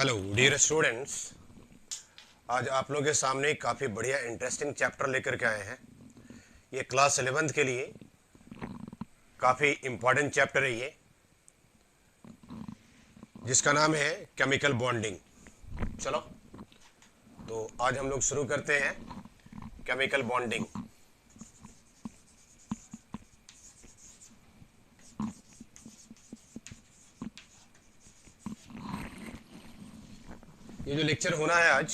Hello dear students. आज आप लोगों के सामने काफ़ी बढ़िया इंटरेस्टिंग चैप्टर लेकर के आए हैं। ये क्लास 11th के लिए काफ़ी इम्पॉर्टेंट चैप्टर है ये, जिसका नाम है केमिकल बॉन्डिंग। चलो तो आज हम लोग शुरू करते हैं केमिकल बॉन्डिंग। ये जो लेक्चर होना है आज,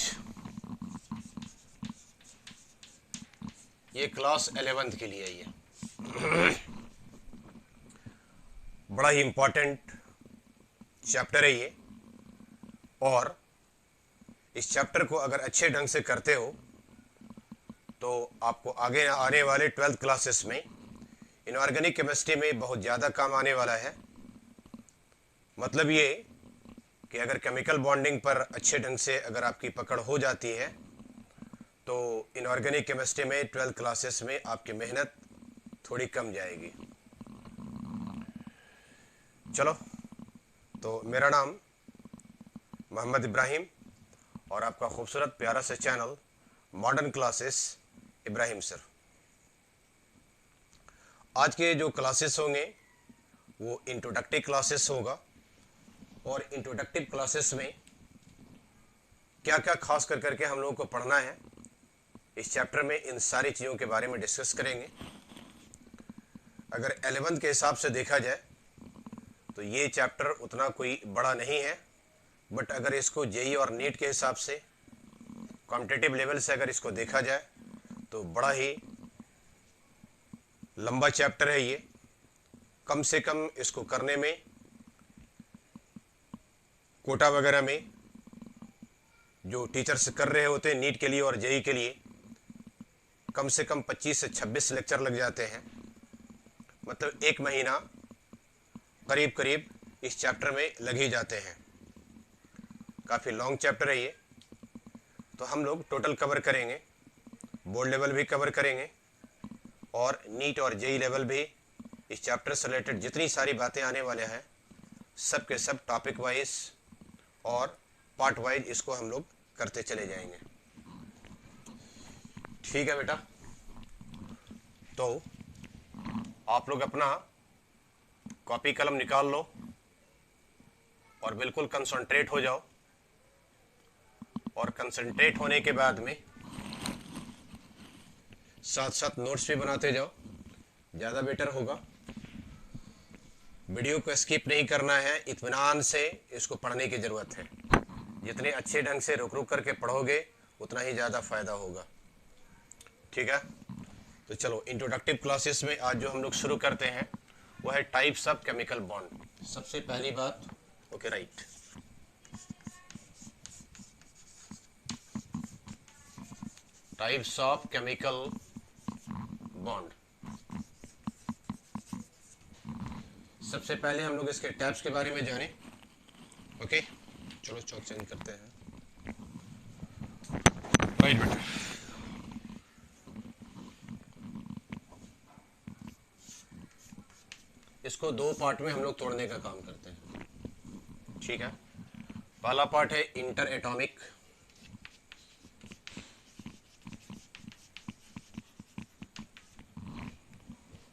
ये क्लास 11th के लिए है। ये बड़ा ही इम्पोर्टेंट चैप्टर है ये, और इस चैप्टर को अगर अच्छे ढंग से करते हो तो आपको आगे आने वाले 12th क्लासेस में इनऑर्गेनिक केमिस्ट्री में बहुत ज़्यादा काम आने वाला है। मतलब ये कि अगर केमिकल बॉन्डिंग पर अच्छे ढंग से अगर आपकी पकड़ हो जाती है तो इनऑर्गेनिक केमिस्ट्री में 12th क्लासेस में आपकी मेहनत थोड़ी कम जाएगी। चलो, तो मेरा नाम मोहम्मद इब्राहिम और आपका खूबसूरत प्यारा सा channel modern classes Ibrahim sir. आज के जो क्लासेस होंगे वो इंट्रोडक्टिव क्लासेस होगा, और इंट्रोडक्टिव क्लासेस में क्या क्या खास कर करके हम लोगों को पढ़ना है इस चैप्टर में, इन सारी चीज़ों के बारे में डिस्कस करेंगे। अगर 11th के हिसाब से देखा जाए तो ये चैप्टर उतना कोई बड़ा नहीं है, बट अगर इसको जेई और नीट के हिसाब से कॉम्पिटिटिव लेवल से अगर इसको देखा जाए तो बड़ा ही लंबा चैप्टर है ये। कम से कम इसको करने में कोटा वगैरह में जो टीचर्स कर रहे होते हैं नीट के लिए और जेई के लिए, कम से कम 25 से 26 लेक्चर लग जाते हैं। मतलब एक महीना करीब करीब इस चैप्टर में लग ही जाते हैं। काफ़ी लॉन्ग चैप्टर है ये। तो हम लोग टोटल कवर करेंगे, बोर्ड लेवल भी कवर करेंगे और नीट और जेई लेवल भी। इस चैप्टर से रिलेटेड जितनी सारी बातें आने वाले हैं सब के सब टॉपिक वाइज और पार्ट वाइज इसको हम लोग करते चले जाएंगे। ठीक है बेटा, तो आप लोग अपना कॉपी कलम निकाल लो और बिल्कुल कंसंट्रेट हो जाओ, और कंसंट्रेट होने के बाद में साथ साथ नोट्स भी बनाते जाओ, ज़्यादा बेटर होगा। वीडियो को स्किप नहीं करना है, इत्मीनान से इसको पढ़ने की ज़रूरत है। जितने अच्छे ढंग से रुक रुक करके पढ़ोगे उतना ही ज़्यादा फ़ायदा होगा। ठीक है, तो चलो इंट्रोडक्टिव क्लासेस में आज जो हम लोग शुरू करते हैं वो है टाइप्स ऑफ केमिकल बॉन्ड। सबसे पहली बात, okay right, types of chemical bond. सबसे पहले हम लोग इसके टाइप्स के बारे में जाने। ओके चलो चौक चेंज करते हैं। राइट बेटा, इसको दो पार्ट में हम लोग तोड़ने का काम करते हैं। ठीक है, पहला पार्ट है इंटर एटॉमिक,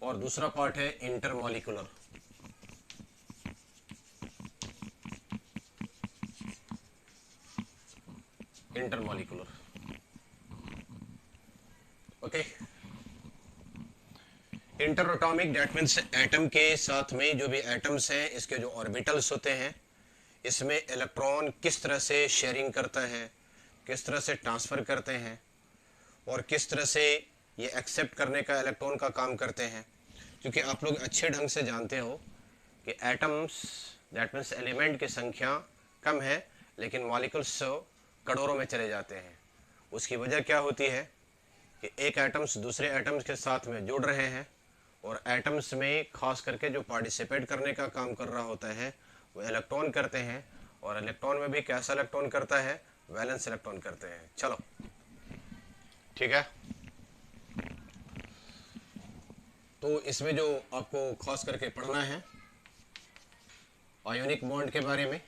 और दूसरा पार्ट है inter molecular. Inter molecular, okay. Inter atomic that means atom के साथ में जो भी एटम्स हैं इसके जो ऑर्बिटल्स होते हैं, इसमें इलेक्ट्रॉन किस तरह से शेयरिंग करता है, किस तरह से ट्रांसफ़र करते हैं, और किस तरह से ये एक्सेप्ट करने का इलेक्ट्रॉन का काम करते हैं। क्योंकि आप लोग अच्छे ढंग से जानते हो कि एटम्स दैट मीन्स एलिमेंट की संख्या कम है लेकिन मॉलिक्यूल्स करोड़ों में चले जाते हैं। उसकी वजह क्या होती है कि एक एटम्स दूसरे एटम्स के साथ में जुड़ रहे हैं, और एटम्स में खास करके जो पार्टिसिपेट करने का काम कर रहा होता है वो इलेक्ट्रॉन करते हैं, और इलेक्ट्रॉन में भी कैसा इलेक्ट्रॉन करता है, वैलेंस इलेक्ट्रॉन करते हैं। चलो ठीक है, तो इसमें जो आपको खास करके पढ़ना है आयोनिक बॉन्ड के बारे में,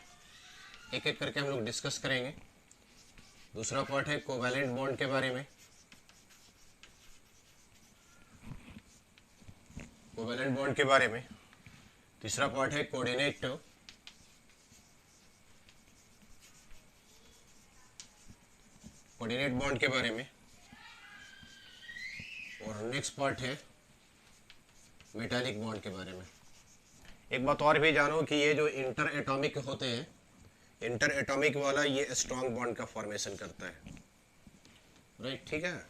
एक एक करके हम लोग डिस्कस करेंगे। दूसरा पार्ट है कोवैलेंट बॉन्ड के बारे में, कोवैलेंट बॉन्ड के बारे में। तीसरा पार्ट है कोऑर्डिनेट बॉन्ड के बारे में। और नेक्स्ट पार्ट है मेटालिक बॉन्ड के बारे में। एक बात और भी जानो कि ये जो इंटर एटॉमिक होते हैं, इंटर एटॉमिक वाला ये स्ट्रॉन्ग बॉन्ड का फॉर्मेशन करता है, राइट, ठीक है।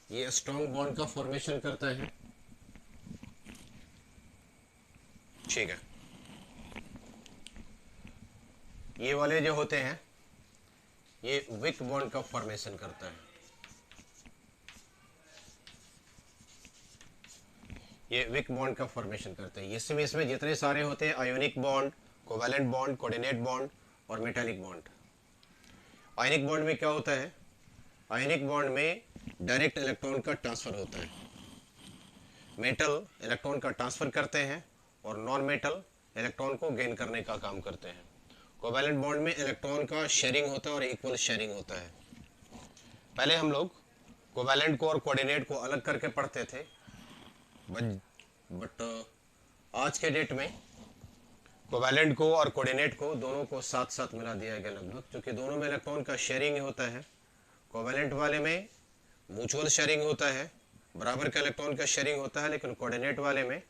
ये स्ट्रॉन्ग बॉन्ड का फॉर्मेशन करता है, ठीक है। ये वाले जो होते हैं ये वीक बॉन्ड का फॉर्मेशन करता है, ये वीक बॉन्ड का फॉर्मेशन करते हैं। इसमें जितने सारे होते हैं ionic bond, covalent bond, coordinate bond और मेटालिक बॉन्ड। आयोनिक बॉन्ड में क्या होता है, आयोनिक बॉन्ड में डायरेक्ट इलेक्ट्रॉन का ट्रांसफर होता है। मेटल इलेक्ट्रॉन का ट्रांसफर करते हैं और नॉन मेटल इलेक्ट्रॉन को गेन करने का काम करते हैं। कोवैलेंट बॉन्ड में इलेक्ट्रॉन का शेयरिंग होता है और इक्वल शेयरिंग होता है। पहले हम लोग कोवैलेंट को और कोऑर्डिनेट को अलग करके पढ़ते थे, बट आज के डेट में कोवैलेंट को और कोऑर्डिनेट को दोनों को साथ साथ मिला दिया गया लगभग, क्योंकि दोनों में इलेक्ट्रॉन का शेयरिंग होता है। कोवैलेंट वाले में म्यूचुअल शेयरिंग होता है, बराबर का इलेक्ट्रॉन का शेयरिंग होता है, लेकिन कोऑर्डिनेट वाले में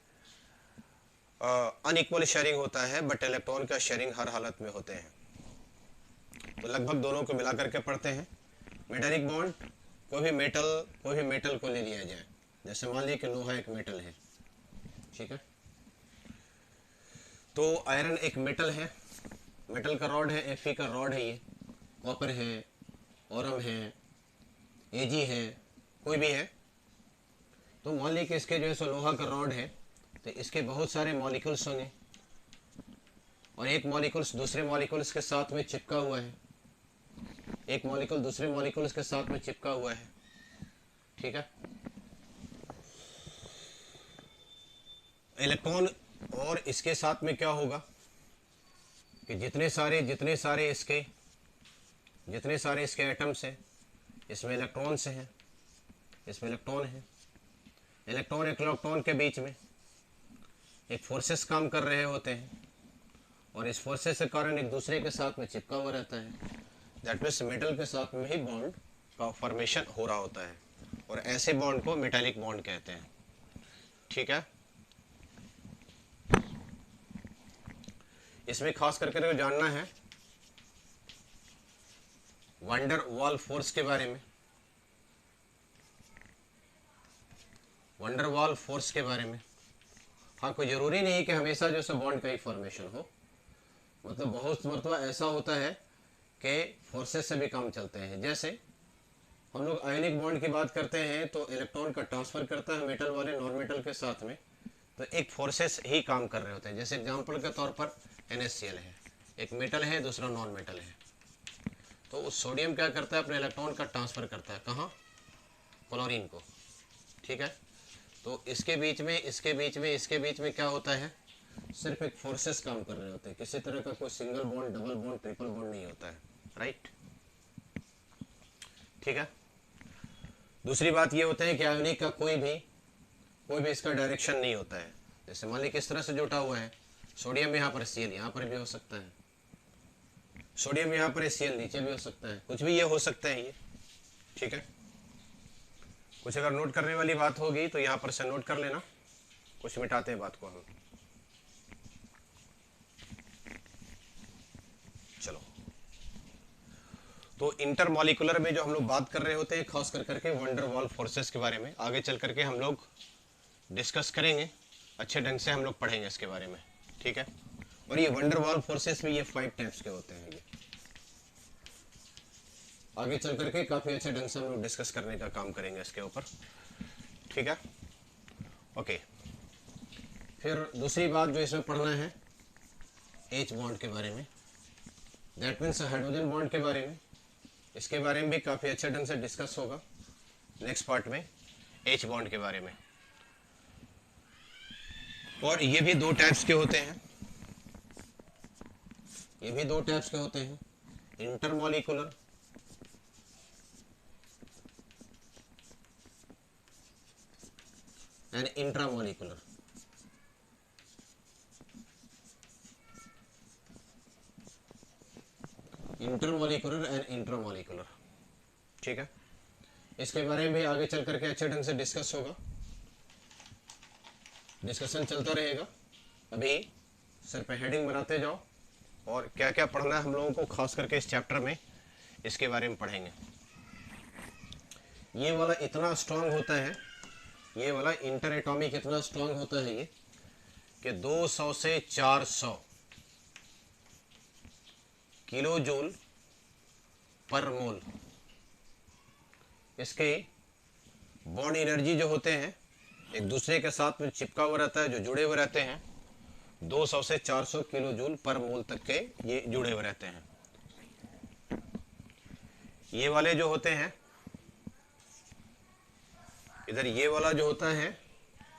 अनइक्वल शेयरिंग होता है, बट इलेक्ट्रॉन का शेयरिंग हर हालत में होते हैं। तो लगभग दोनों को मिला करके पढ़ते हैं। मेटालिक बॉन्ड, कोई भी मेटल को ले लिया जाए, जैसे मान लीजिए कि लोहा एक मेटल है, ठीक है। तो आयरन एक मेटल है, मेटल का रॉड है, Fe का रॉड है, ये कॉपर है, ऑरम है, Ag है, कोई भी है। तो मान लीजिए कि इसके जो है सो लोहा का रॉड है, तो इसके बहुत सारे मॉलिक्यूल्स होंगे और एक मॉलिक्यूल्स दूसरे मॉलिक्यूल्स के साथ में चिपका हुआ है, एक मॉलिक्यूल दूसरे मॉलिक्यूल्स के साथ में चिपका हुआ है, ठीक है। इलेक्ट्रॉन और इसके साथ में क्या होगा कि जितने सारे इसके एटम्स हैं, इसमें इलेक्ट्रॉन्स हैं, इसमें इलेक्ट्रॉन है। इलेक्ट्रॉन एक इलेक्ट्रॉन के बीच में एक फोर्सेस काम कर रहे होते हैं और इस फोर्सेस के कारण एक दूसरे के साथ में चिपका हुआ रहता है। दैट मीन्स मेटल के साथ में ही बॉन्ड का फॉर्मेशन हो रहा होता है और ऐसे बॉन्ड को मेटालिक बॉन्ड कहते हैं, ठीक है। इसमें खास करके जानना है वंडर वॉल फोर्स के बारे में, वंडर वॉल फोर्स के बारे में। हाँ, कोई ज़रूरी नहीं है कि हमेशा जो है बॉन्ड का ही फॉर्मेशन हो, मतलब बहुत मरतबा ऐसा होता है कि फोर्सेस से भी काम चलते हैं। जैसे हम लोग आयनिक बॉन्ड की बात करते हैं तो इलेक्ट्रॉन का ट्रांसफ़र करता है मेटल वाले नॉन मेटल के साथ में, तो एक फोर्सेस ही काम कर रहे होते हैं। जैसे एग्जांपल के तौर पर NaCl है, एक मेटल है, दूसरा नॉन मेटल है, तो उस सोडियम क्या करता है, अपने इलेक्ट्रॉन का ट्रांसफ़र करता है, कहाँ, क्लोरीन को, ठीक है। तो इसके बीच में क्या होता है, सिर्फ एक फोर्सेस काम कर रहे होते हैं, किसी तरह का कोई single bond, double bond, triple bond नहीं होता है, राइट, ठीक है। दूसरी बात ये होता है कि आयोनिक का कोई भी इसका डायरेक्शन नहीं होता है। जैसे मान लीजिए किस तरह से जुटा हुआ है, सोडियम यहाँ पर, Cl यहाँ पर भी हो सकता है, सोडियम यहाँ पर, Cl नीचे भी हो सकता है, कुछ भी ये हो सकता है ये, ठीक है। कुछ अगर नोट करने वाली बात होगी तो यहाँ पर से नोट कर लेना, कुछ मिटाते हैं बात को हम। चलो, तो इंटरमॉलिकुलर में जो हम लोग बात कर रहे होते हैं खास कर करके वंडर वॉल फोर्सेस के बारे में, आगे चल करके हम लोग डिस्कस करेंगे, अच्छे ढंग से हम लोग पढ़ेंगे इसके बारे में, ठीक है। और ये वंडर वॉल फोर्सेस में ये 5 टाइप्स के होते हैं, ये आगे चल करके काफ़ी अच्छे ढंग से हम लोग डिस्कस करने का काम करेंगे इसके ऊपर, ठीक है, ओके। फिर दूसरी बात जो इसमें पढ़ना है H बॉन्ड के बारे में, दैट मीन्स हाइड्रोजन बॉन्ड के बारे में, इसके बारे में भी काफ़ी अच्छे ढंग से डिस्कस होगा नेक्स्ट पार्ट में, H बॉन्ड के बारे में। और ये भी 2 टाइप्स के होते हैं, ये भी दो टाइप्स के होते हैं, intermolecular and intramolecular. Intermolecular and intramolecular, ठीक है। इसके बारे में भी आगे चल करके अच्छे ढंग से डिस्कस होगा, डिस्कशन चलता रहेगा। अभी सर पे हेडिंग बनाते जाओ और क्या क्या पढ़ना है हम लोगों को, खास करके इस चैप्टर में इसके बारे में पढ़ेंगे। ये वाला इतना स्ट्रांग होता है, ये वाला इंटर एटॉमिक इतना स्ट्रांग होता है ये कि 200 से 400 किलो जूल पर मोल इसके बॉन्ड एनर्जी जो होते हैं एक दूसरे के साथ में चिपका हुआ रहता है, जो जुड़े हुए रहते हैं 200 से 400 किलो जूल पर मोल तक के ये जुड़े हुए रहते हैं। ये वाले जो होते हैं इधर, ये वाला जो होता है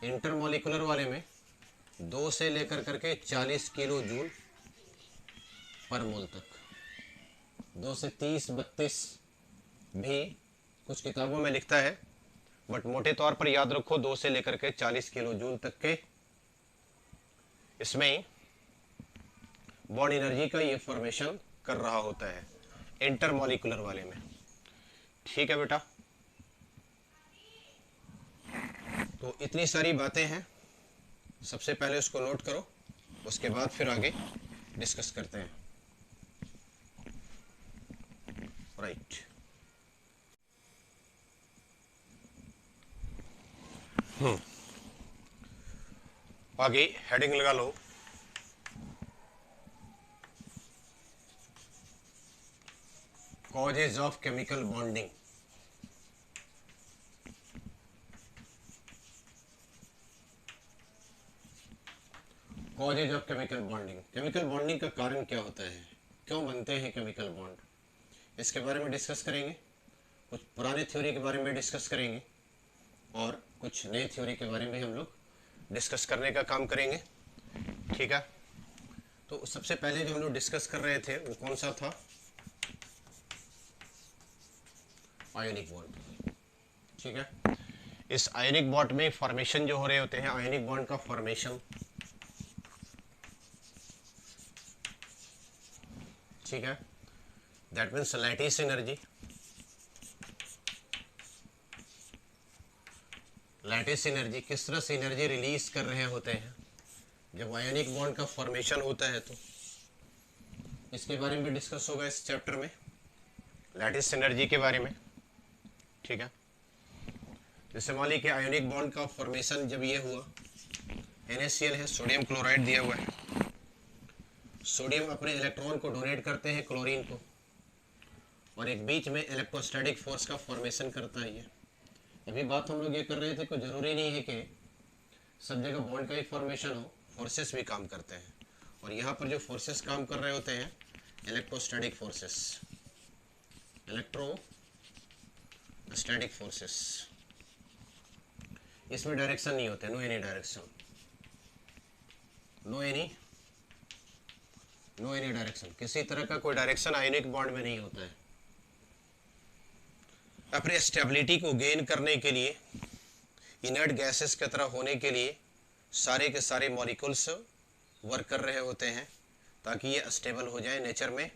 इंटरमॉलिक्यूलर वाले में 2 से लेकर करके 40 किलो जूल पर मोल तक, 2 से 30-32 भी कुछ किताबों में लिखता है, बट मोटे तौर पर याद रखो 2 से लेकर के 40 किलो जूल तक के इसमें बॉन्ड एनर्जी का ये फॉर्मेशन कर रहा होता है इंटरमॉलिक्यूलर वाले में, ठीक है बेटा। तो इतनी सारी बातें हैं, सबसे पहले उसको नोट करो, उसके बाद फिर आगे डिस्कस करते हैं, राइट। आगे हेडिंग लगा लो, causes of chemical bonding. Causes of chemical bonding, chemical bonding का कारण क्या होता है, क्यों बनते हैं केमिकल बॉन्ड, इसके बारे में डिस्कस करेंगे। कुछ पुराने थ्योरी के बारे में डिस्कस करेंगे और कुछ नए थ्योरी के बारे में हम लोग डिस्कस करने का काम करेंगे, ठीक है। तो सबसे पहले जो हम लोग डिस्कस कर रहे थे वो कौन सा था, आयोनिक बॉन्ड, ठीक है। इस आयोनिक बॉन्ड में फॉर्मेशन जो हो रहे होते हैं, आयोनिक बॉन्ड का फॉर्मेशन, ठीक है, that means lattice energy. Lattice energy किस तरह से एनर्जी रिलीज कर रहे होते हैं जब आयोनिक बॉन्ड का फॉर्मेशन होता है, तो इसके बारे में भी डिस्कस होगा इस चैप्टर में, लैटिस एनर्जी के बारे में, ठीक है। जैसे मान लीजिए कि आयोनिक बॉन्ड का फॉर्मेशन जब ये हुआ, NaCl है, सोडियम क्लोराइड दिया हुआ है, सोडियम अपने इलेक्ट्रॉन को डोनेट करते हैं क्लोरीन को, और एक बीच में इलेक्ट्रोस्टैटिक फोर्स का फॉर्मेशन करता है ये। अभी बात हम लोग ये कर रहे थे कि जरूरी नहीं है कि सब जगह बॉन्ड का ही फॉर्मेशन हो, फोर्सेस भी काम करते हैं, और यहाँ पर जो फोर्सेस काम कर रहे होते हैं इलेक्ट्रोस्टैटिक फोर्सेस, इलेक्ट्रोस्टैटिक फोर्सेस, इसमें डायरेक्शन नहीं होते, no any direction, no any direction, किसी तरह का कोई डायरेक्शन आयोनिक बॉन्ड में नहीं होता है। अपने स्टेबिलिटी को गेन करने के लिए, इनर्ट गैसेस की तरह होने के लिए सारे के सारे मॉलिक्यूल्स वर्क कर रहे होते हैं ताकि ये स्टेबल हो जाए नेचर में,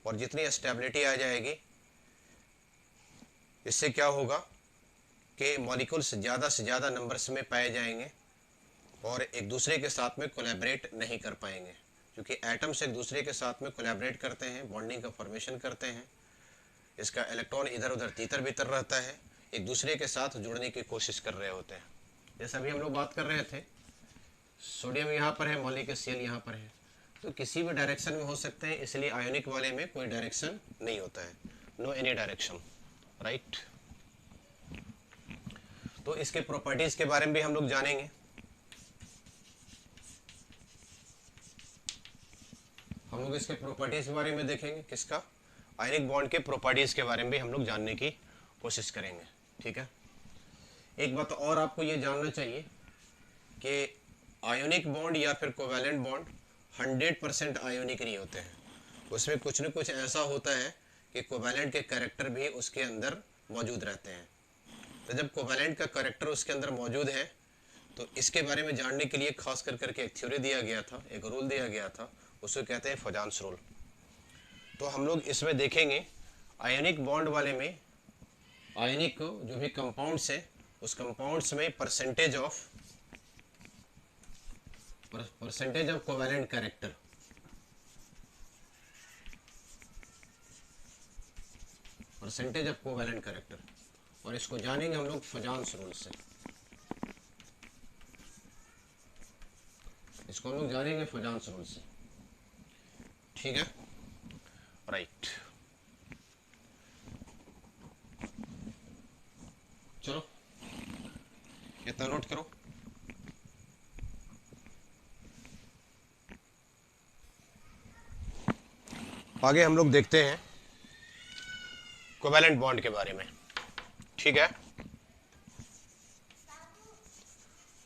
और जितनी स्टेबिलिटी आ जाएगी इससे क्या होगा कि मॉलिक्यूल्स ज़्यादा से ज़्यादा नंबर्स में पाए जाएंगे और एक दूसरे के साथ में कोलैबोरेट नहीं कर पाएंगे, क्योंकि एटम्स एक दूसरे के साथ में कोलैबोरेट करते हैं, बॉन्डिंग का फॉर्मेशन करते हैं, इसका इलेक्ट्रॉन इधर उधर तीतर बीतर रहता है, एक दूसरे के साथ जुड़ने की कोशिश कर रहे होते हैं। जैसे अभी हम लोग बात कर रहे थे, सोडियम यहाँ पर है, मॉलिक्यूल यहाँ पर है, तो किसी भी डायरेक्शन में हो सकते हैं, इसलिए आयोनिक वाले में कोई डायरेक्शन नहीं होता है, नो एनी डायरेक्शन, राइट। तो इसके प्रॉपर्टीज के बारे में भी हम लोग जानेंगे। हम लोग इसके प्रॉपर्टीज के बारे में देखेंगे, किसका, आयोनिक बॉन्ड के प्रॉपर्टीज के बारे में भी हम लोग जानने की कोशिश करेंगे, ठीक है। एक बात और आपको ये जानना चाहिए कि आयोनिक बॉन्ड या फिर कोवैलेंट बॉन्ड 100% आयोनिक नहीं होते हैं, उसमें कुछ न कुछ ऐसा होता है कि कोवैलेंट के कैरेक्टर भी उसके अंदर मौजूद रहते हैं। तो जब कोवैलेंट का कैरेक्टर उसके अंदर मौजूद है तो इसके बारे में जानने के लिए खास कर करके एक थ्योरी दिया गया था, एक रूल दिया गया था, उसको कहते हैं फजान्स रूल। तो हम लोग इसमें देखेंगे आयनिक बॉन्ड वाले में, आयनिक जो भी कंपाउंड्स है उस कंपाउंड्स में percentage of covalent character, percentage of covalent character, और इसको जानेंगे हम लोग फजान्स रूल से। इसको हम लोग जानेंगे फजान्स रूल से, ठीक है, राइट। चलो इतना नोट करो। आगे हम लोग देखते हैं कोवैलेंट बॉन्ड के बारे में, ठीक है।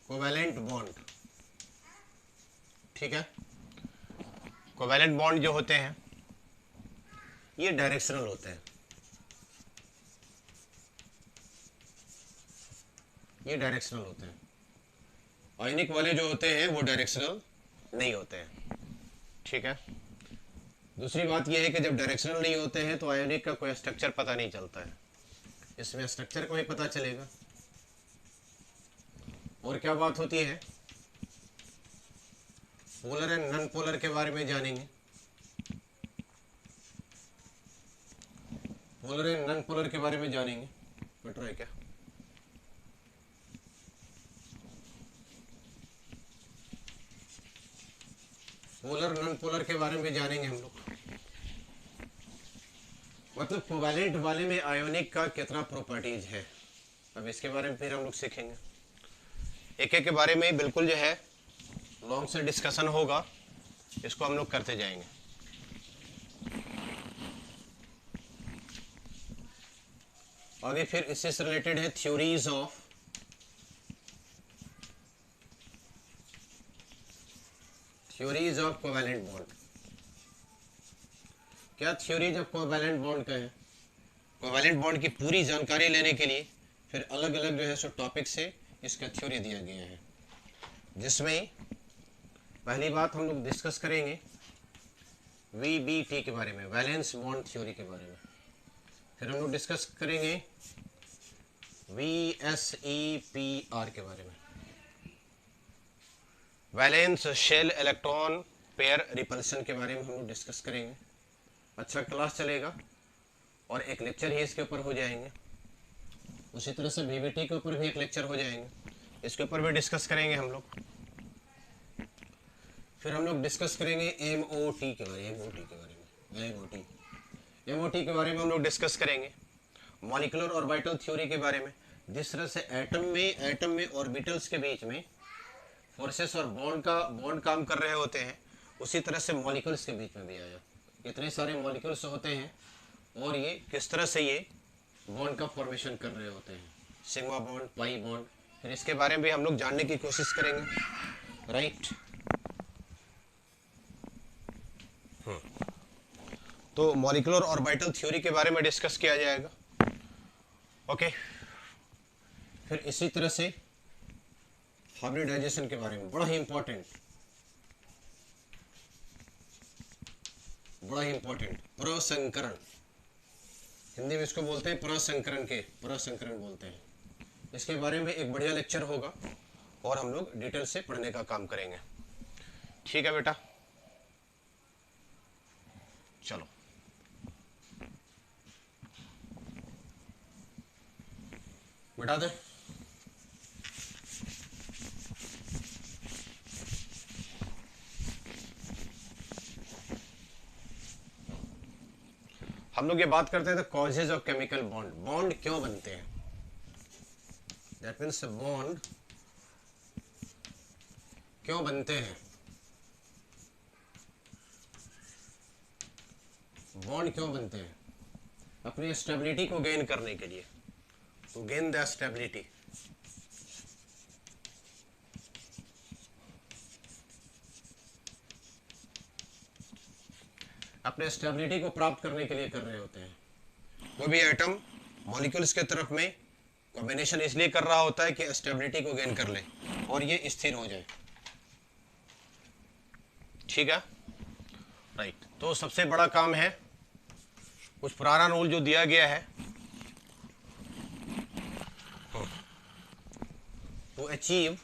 कोवैलेंट बॉन्ड, ठीक है। कोवैलेंट बॉन्ड जो होते हैं ये डायरेक्शनल होते हैं, ये डायरेक्शनल होते हैं। आयनिक वाले जो होते हैं वो डायरेक्शनल नहीं होते हैं, ठीक है। दूसरी बात यह है कि जब डायरेक्शनल नहीं होते हैं तो आयनिक का कोई स्ट्रक्चर पता नहीं चलता है, इसमें स्ट्रक्चर को ही पता चलेगा। और क्या बात होती है, पोलर एंड नॉन पोलर के बारे में जानेंगे, पोलर एंड नॉन पोलर के बारे में जानेंगे। बट रहा है क्या, पोलर नॉन पोलर के बारे में जानेंगे हम लोग। मतलब कोवैलेंट वाले में आयोनिक का कितना प्रॉपर्टीज है, अब इसके बारे में फिर हम लोग सीखेंगे। एक एक के बारे में बिल्कुल जो है लॉन्ग से डिस्कशन होगा, इसको हम लोग करते जाएंगे। आगे फिर इससे रिलेटेड है थ्योरीज ऑफ कोवैलेंट बॉन्ड। क्या थ्योरीज ऑफ कोवैलेंट बॉन्ड का है? कोवैलेंट बॉन्ड की पूरी जानकारी लेने के लिए फिर अलग अलग जो है सो टॉपिक से इसका थ्योरी दिया गया है, जिसमें पहली बात हम लोग डिस्कस करेंगे VBT के बारे में, वैलेंस बॉन्ड थ्योरी के बारे में। फिर हम लोग डिस्कस करेंगे VSEPR के बारे में, valence shell electron pair repulsion के बारे में हम लोग डिस्कस करेंगे। अच्छा क्लास चलेगा और एक लेक्चर ही इसके ऊपर हो जाएंगे। उसी तरह से VBT के ऊपर भी एक लेक्चर हो जाएंगे, इसके ऊपर भी डिस्कस करेंगे हम लोग। फिर हम लोग डिस्कस करेंगे MOT के बारे में, MOT के बारे में हम लोग डिस्कस करेंगे। मॉलिक्यूलर ऑर्बिटल थ्योरी के बारे में, जिस तरह से एटम में ऑर्बिटल्स के बीच में फोर्सेस और बॉन्ड काम कर रहे होते हैं, उसी तरह से मॉलिक्यूल्स के बीच में भी आया। कितने सारे मॉलिक्यूल्स होते हैं और ये किस तरह से ये बॉन्ड का फॉर्मेशन कर रहे होते हैं, सिग्मा बॉन्ड, पाई बॉन्ड, फिर इसके बारे में भी हम लोग जानने की कोशिश करेंगे, राइट। तो मॉलिक्यूलर ऑर्बिटल थ्योरी के बारे में डिस्कस किया जाएगा, ओके। फिर इसी तरह से हाइब्रिडाइजेशन के बारे में, बड़ा ही इंपॉर्टेंट, प्रसंकरण, हिंदी में इसको बोलते हैं प्रसंकरण बोलते हैं। इसके बारे में एक बढ़िया लेक्चर होगा और हम लोग डिटेल से पढ़ने का काम करेंगे, ठीक है बेटा। चलो बता दे। हम लोग ये बात करते थे causes of chemical bond, bond क्यों बनते हैं, दैट मीन्स बॉन्ड क्यों बनते हैं, बॉन्ड क्यों बनते हैं, अपनी स्टेबिलिटी को गेन करने के लिए, टू गेन द स्टेबिलिटी। अपने स्टेबिलिटी को प्राप्त करने के लिए कर रहे होते हैं। कोई भी एटम मॉलिक्यूल्स के तरफ में कॉम्बिनेशन इसलिए कर रहा होता है कि स्टेबिलिटी को गेन कर ले और ये स्थिर हो जाए। ठीक है, राइट। तो सबसे बड़ा काम है, कुछ पुराना रूल जो दिया गया है, टू अचीव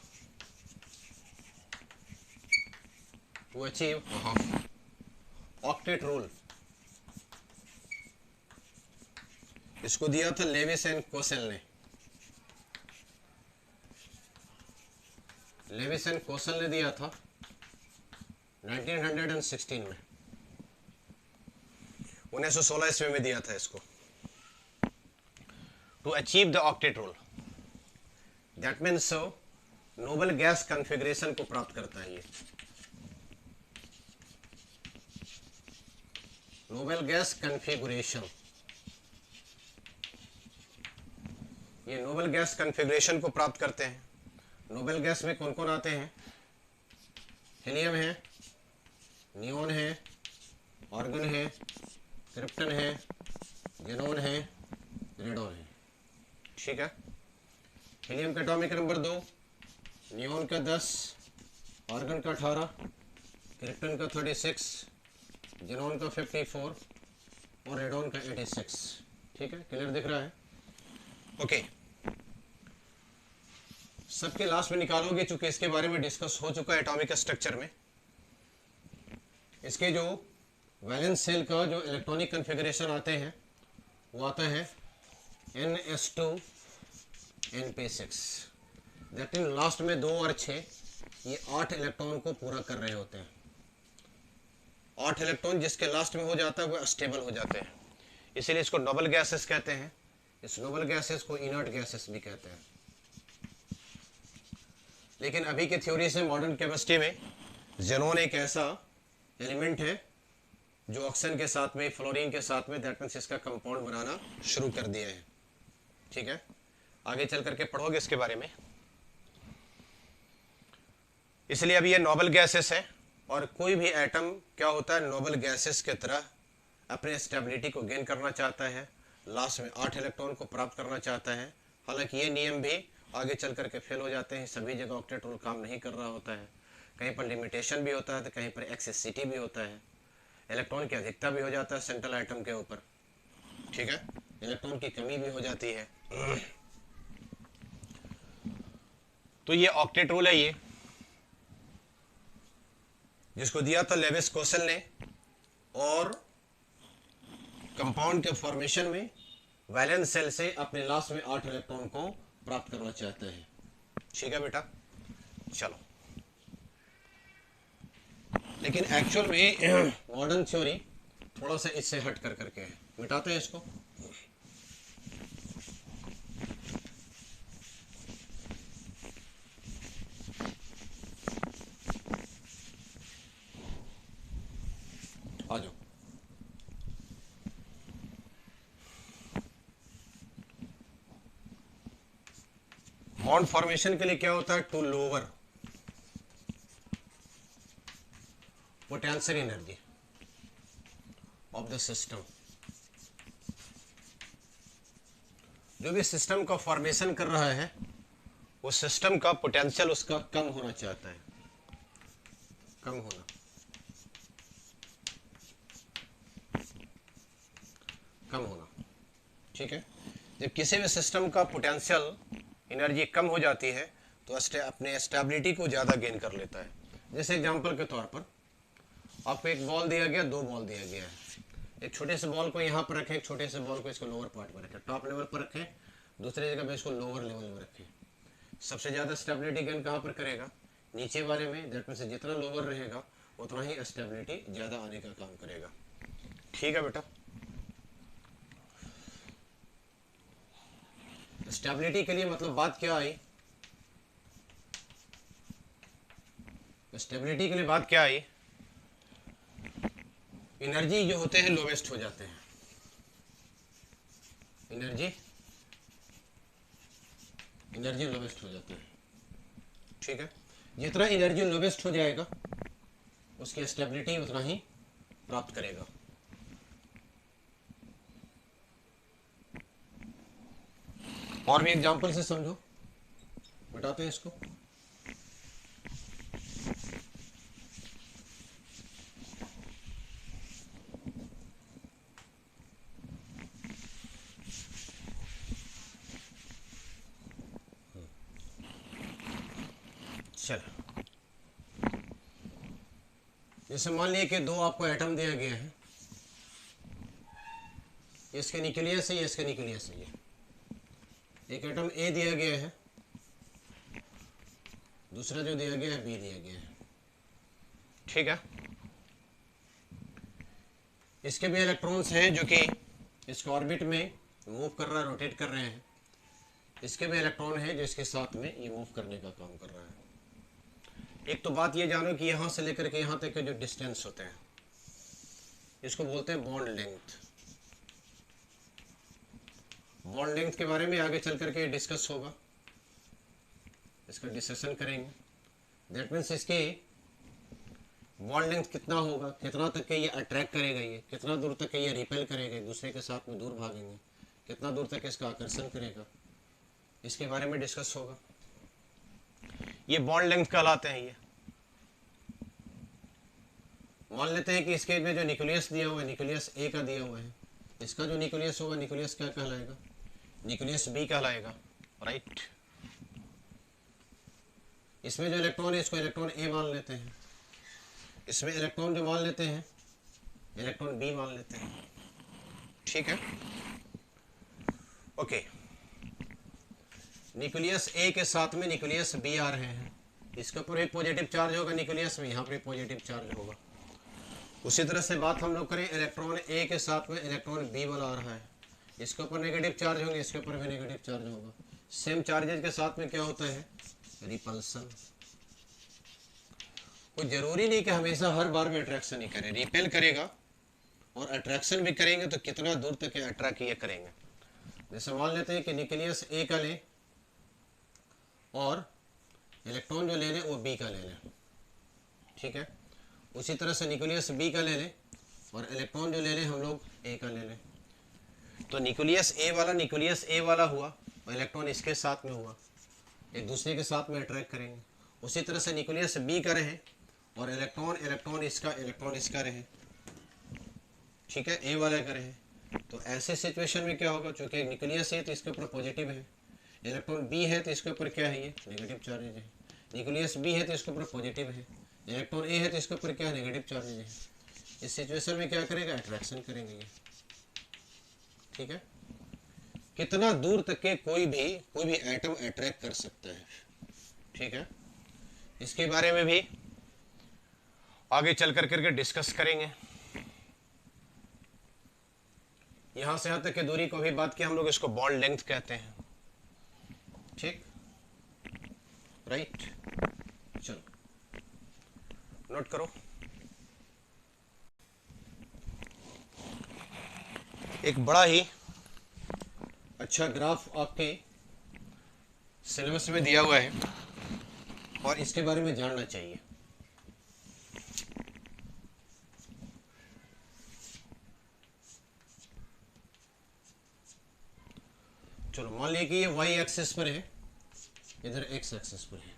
ऑक्टेट रूल, इसको दिया था लेविस एंड कोसेल ने। लेविस एंड कोसेल ने दिया था 1916 में, 1916 ईस्वी में दिया था इसको। To achieve the octet rule, that means noble gas configuration को प्राप्त करता है ये। नोबल गैस कॉन्फ़िगरेशन, ये नोबल गैस कॉन्फ़िगरेशन को प्राप्त करते हैं। नोबल गैस में कौन कौन आते हैं? हीलियम है, नियोन है, ऑर्गन है, क्रिप्टन है, जेनॉन है, रेडॉन है। ठीक है, हीलियम का एटॉमिक नंबर 2, नियोन का 10, ऑर्गन का 18, क्रिप्टन का 36, जेनॉन का 54 और रेडॉन का 86। ठीक है, क्लियर दिख रहा है? ओके, सबके लास्ट में निकालोगे, चूंकि इसके बारे में डिस्कस हो चुका है एटॉमिक स्ट्रक्चर में। इसके जो वैलेंस सेल का जो इलेक्ट्रॉनिक कॉन्फ़िगरेशन आते हैं वो आता है NS2 NP6। That in last में 2 और 6 ये 8 इलेक्ट्रॉन को पूरा कर रहे होते हैं। 8 इलेक्ट्रॉन जिसके लास्ट में हो जाता है वो स्टेबल हो जाते हैं, इसीलिए इसको नोबल गैसेस कहते हैं। इस नोबल गैसेस को इनर्ट गैसेस भी कहते हैं। लेकिन अभी की थ्योरी से मॉडर्न केमिस्ट्री में जेनॉन एक ऐसा एलिमेंट है जो ऑक्सीजन के साथ में, फ्लोरीन के साथ में, दैट मीन्स इसका कंपाउंड बनाना शुरू कर दिया है। ठीक है, आगे चल करके पढ़ोगे इसके बारे में। इसलिए अभी ये नोबल गैसेस है, और कोई भी एटम क्या होता है, नोबल गैसेस के तरह अपने स्टेबिलिटी को गेन करना चाहता है, लास्ट में 8 इलेक्ट्रॉन को प्राप्त करना चाहता है। हालांकि ये नियम भी आगे चल करके फेल हो जाते हैं, सभी जगह ऑक्टेट रूल काम नहीं कर रहा होता है। कहीं पर लिमिटेशन भी होता है तो कहीं पर एक्सेसिटी भी होता है, इलेक्ट्रॉन की अधिकता भी हो जाता है सेंट्रल आइटम के ऊपर। ठीक है, इलेक्ट्रॉन की कमी भी हो जाती है। तो ये ऑक्टेट रूल है, ये जिसको दिया था लेविस कोसेल ने, और कंपाउंड के फॉर्मेशन में वैलेंस सेल से अपने लास्ट में 8 इलेक्ट्रॉन को प्राप्त करना चाहते हैं। ठीक है बेटा, चलो। लेकिन एक्चुअल में मॉडर्न थ्योरी थोड़ा सा इससे हट कर करके है। मिटाते हैं इसको। आ जाओ। बॉन्ड फॉर्मेशन के लिए क्या होता है, to lower potential energy of the system. जो भी सिस्टम का फॉर्मेशन कर रहा है वो सिस्टम का पोटेंशियल उसका कम होना चाहता है, कम होना। कम होना, ठीक है। जब किसी भी सिस्टम का पोटेंशियल एनर्जी कम हो जाती है तो अपने स्टेबिलिटी को ज़्यादा गेन कर लेता है। जैसे एग्जांपल के तौर पर आपको एक बॉल दिया गया, 2 बॉल दिया गया है। एक छोटे से बॉल को यहाँ पर रखें, एक छोटे से बॉल को इसको लोअर पार्ट में रखें, टॉप लेवल पर रखें, दूसरी जगह पे इसको लोअर लेवल में रखें। सबसे ज़्यादा स्टेबिलिटी गेन कहाँ पर करेगा, नीचे वाले में। दैट मीन्स जितना लोअर रहेगा उतना ही स्टेबिलिटी ज़्यादा आने का काम करेगा। ठीक है बेटा। स्टेबिलिटी के लिए मतलब बात क्या आई, स्टेबिलिटी के लिए बात क्या आई, एनर्जी जो होते हैं लोवेस्ट हो जाते हैं। एनर्जी लोवेस्ट हो जाते हैं। ठीक है, जितना एनर्जी लोवेस्ट हो जाएगा उसकी स्टेबिलिटी उतना ही प्राप्त करेगा। और भी एग्जांपल से समझो, बताते हैं इसको। चलो, जैसे मान लिया कि दो आपको एटम दिया गया है, इसके न्यूक्लियस है, इसके न्यूक्लियस है। एक एटम ए दिया गया है, दूसरा जो दिया गया है बी दिया गया है, ठीक है। इसके भी इलेक्ट्रॉन्स हैं जो कि इसके ऑर्बिट में मूव कर रहा है, रोटेट कर रहे हैं। इसके भी इलेक्ट्रॉन है जो इसके साथ में ये मूव करने का काम कर रहा है। एक तो बात ये जानो कि यहाँ से लेकर के यहाँ तक के जो डिस्टेंस होते हैं इसको बोलते हैं बॉन्ड लेंथ। बॉन्ड लेंथ के बारे में आगे चल करके डिस्कस होगा, इसका डिस्कशन करेंगे। दैट मीन्स इसके बॉन्ड लेंथ कितना होगा, कितना तक के ये अट्रैक्ट करेगा, ये कितना दूर तक के ये रिपेल करेगा, दूसरे के साथ में दूर भागेंगे, कितना दूर तक इसका आकर्षण करेगा, इसके बारे में डिस्कस होगा। ये बॉन्ड लेंथ कहलाते हैं। ये मान लेते हैं कि इसके में जो न्यूक्लियस दिया हुआ है, न्यूक्लियस ए का दिया हुआ है, इसका जो न्यूक्लियस होगा, न्यूक्लियस क्या कहलाएगा, न्यूक्लियस बी कहलाएगा, राइट। इसमें जो इलेक्ट्रॉन है इसको इलेक्ट्रॉन ए मान लेते हैं, इसमें इलेक्ट्रॉन जो मान लेते हैं इलेक्ट्रॉन बी मान लेते हैं, ठीक है, ओके। न्यूक्लियस ए के साथ में न्यूक्लियस बी आ रहे हैं, इसके ऊपर भी पॉजिटिव चार्ज होगा न्यूक्लियस में, यहाँ पर पॉजिटिव चार्ज होगा। उसी तरह से बात हम लोग करें, इलेक्ट्रॉन ए के साथ में इलेक्ट्रॉन बी वाला आ रहा है, इसके ऊपर नेगेटिव चार्ज होंगे, इसके ऊपर भी नेगेटिव चार्ज होगा। सेम चार्जेस के साथ में क्या होता है, रिपल्सन। कोई जरूरी नहीं कि हमेशा हर बार में अट्रैक्शन ही करे, रिपेल करेगा और अट्रैक्शन भी करेंगे तो कितना दूर तक अट्रैक्ट ये करेंगे। जैसे मान लेते हैं कि न्यूक्लियस ए का लें और इलेक्ट्रॉन जो ले लें वो बी का ले लें, ठीक है। उसी तरह से न्यूक्लियस बी का ले लें और इलेक्ट्रॉन जो ले लें हम लोग ए का ले लें, तो न्यूक्लियस ए वाला हुआ और इलेक्ट्रॉन इसके साथ में हुआ, एक दूसरे के साथ में अट्रैक्ट करेंगे। उसी तरह से न्यूक्लियस बी का रहे और इलेक्ट्रॉन इसका रहे, ठीक है, ए वाला का रहे। तो ऐसे सिचुएशन में क्या होगा, चूंकि न्यूक्लियस है तो इसके ऊपर पॉजिटिव है, इलेक्ट्रॉन बी है तो इसके ऊपर क्या है, ये नेगेटिव चार्जेज है। न्यूक्लियस बी है तो इसके ऊपर पॉजिटिव है, इलेक्ट्रॉन ए है तो इसके ऊपर क्या है, नेगेटिव चार्जेज है। इस सिचुएशन में क्या करेगा, अट्रैक्शन करेंगे ये, ठीक है। कितना दूर तक के कोई भी एटम अट्रैक्ट कर सकता है, ठीक है। इसके बारे में भी आगे चल करके डिस्कस करेंगे। यहां से यहां तक की दूरी को भी बात की हम लोग, इसको बॉन्ड लेंथ कहते हैं, ठीक, राइट। चलो नोट करो, एक बड़ा ही अच्छा ग्राफ आपके सिलेबस में दिया हुआ है और इसके बारे में जानना चाहिए। चलो मान लिया कि ये वाई एक्सिस पर है, इधर एक्स एक्सिस पर है,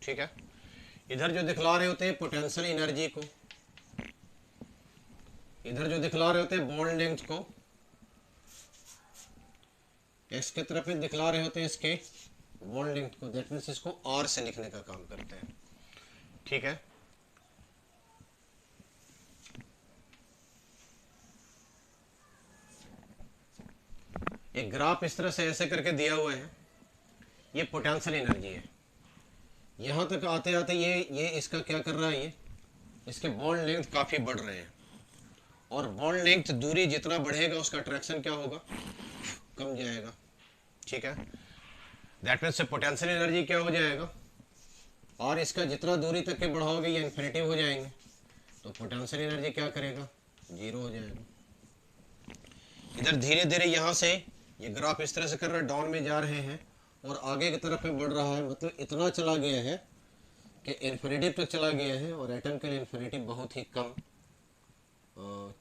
ठीक है। इधर जो दिखला रहे होते हैं पोटेंशियल एनर्जी को, इधर जो दिखला रहे होते हैं बॉन्ड लेंथ को, एक्स की तरफ में दिखला रहे होते हैं इसके बॉन्ड लेंथ को, दैट मीन्स इसको आर से लिखने का काम करते हैं, ठीक है। एक ग्राफ इस तरह से ऐसे करके दिया हुआ है, ये पोटेंशियल एनर्जी है। यहां तक आते आते ये इसका क्या कर रहा है, ये इसके बॉन्ड लेंथ काफी बढ़ रहे हैं और बॉन्ड लेंथ दूरी जितना बढ़ेगा उसका अट्रैक्शन क्या होगा, कम जाएगा, ठीक है। दैट मीन्स पोटेंशियल एनर्जी क्या हो जाएगा, और इसका जितना दूरी तक के बढ़ाओगे ये इन्फिनिटी हो जाएंगे, तो पोटेंशियल एनर्जी क्या करेगा, जीरो हो जाएगा। इधर धीरे धीरे यहाँ से ये ग्राफ इस तरह से कर रहा है, डाउन में जा रहे हैं और आगे की तरफ में बढ़ रहा है, मतलब इतना चला गया है कि इन्फिनिटी तक चला गया है। और एटम के लिए इन्फिनिटी बहुत ही कम,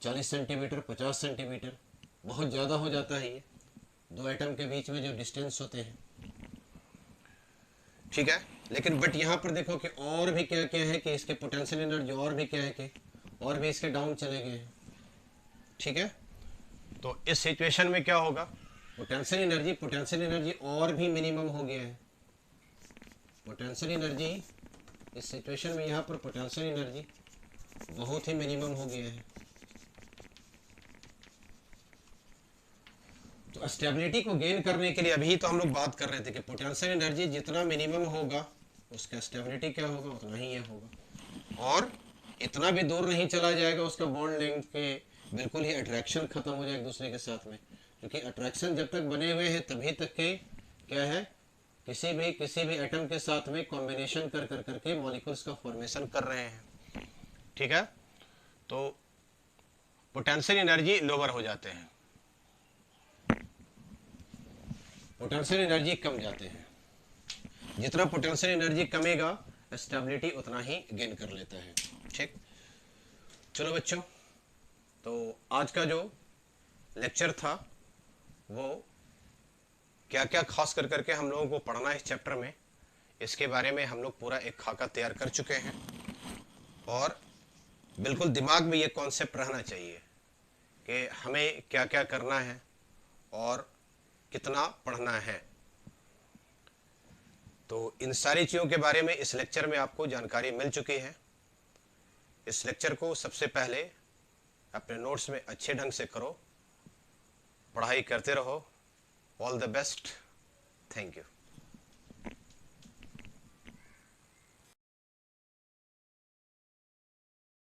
40 सेंटीमीटर 50 सेंटीमीटर, बहुत ज़्यादा हो जाता है ये, दो एटम के बीच में जो डिस्टेंस होते हैं, ठीक है। लेकिन बट यहाँ पर देखो कि और भी क्या क्या है कि इसके पोटेंशियल एनर्जी और भी क्या है कि और भी इसके डाउन चले गए हैं, ठीक है। तो इस सिचुएशन में क्या होगा, पोटेंशियल एनर्जी और भी मिनिमम हो गया है। पोटेंशियल एनर्जी इस सिचुएशन में यहाँ पर पोटेंशियल एनर्जी बहुत ही मिनिमम हो गया है। तो स्टेबिलिटी को गेन करने के लिए अभी तो हम लोग बात कर रहे थे कि पोटेंशियल एनर्जी जितना मिनिमम होगा उसका स्टेबिलिटी क्या होगा, उतना ही ये होगा। और इतना भी दूर नहीं चला जाएगा उसका बॉन्ड लेंथ के, बिल्कुल ही अट्रैक्शन खत्म हो जाए एक दूसरे के साथ में, क्योंकि अट्रैक्शन जब तक बने हुए हैं तभी तक के क्या है, किसी भी एटम के साथ में कॉम्बिनेशन कर कर करके मॉलिक्यूल्स का फॉर्मेशन कर रहे हैं, ठीक है। तो पोटेंशियल एनर्जी लोअर हो जाते हैं, पोटेंशियल एनर्जी कम जाते हैं। जितना पोटेंशियल एनर्जी कमेगा स्टेबिलिटी उतना ही गेन कर लेता है, ठीक। चलो बच्चों, तो आज का जो लेक्चर था वो क्या क्या खास कर करके हम लोगों को पढ़ना है इस चैप्टर में, इसके बारे में हम लोग पूरा एक खाका तैयार कर चुके हैं। और बिल्कुल दिमाग में ये कॉन्सेप्ट रहना चाहिए कि हमें क्या क्या करना है और कितना पढ़ना है। तो इन सारी चीज़ों के बारे में इस लेक्चर में आपको जानकारी मिल चुकी है। इस लेक्चर को सबसे पहले अपने नोट्स में अच्छे ढंग से करो, पढ़ाई करते रहो। All the best, thank you.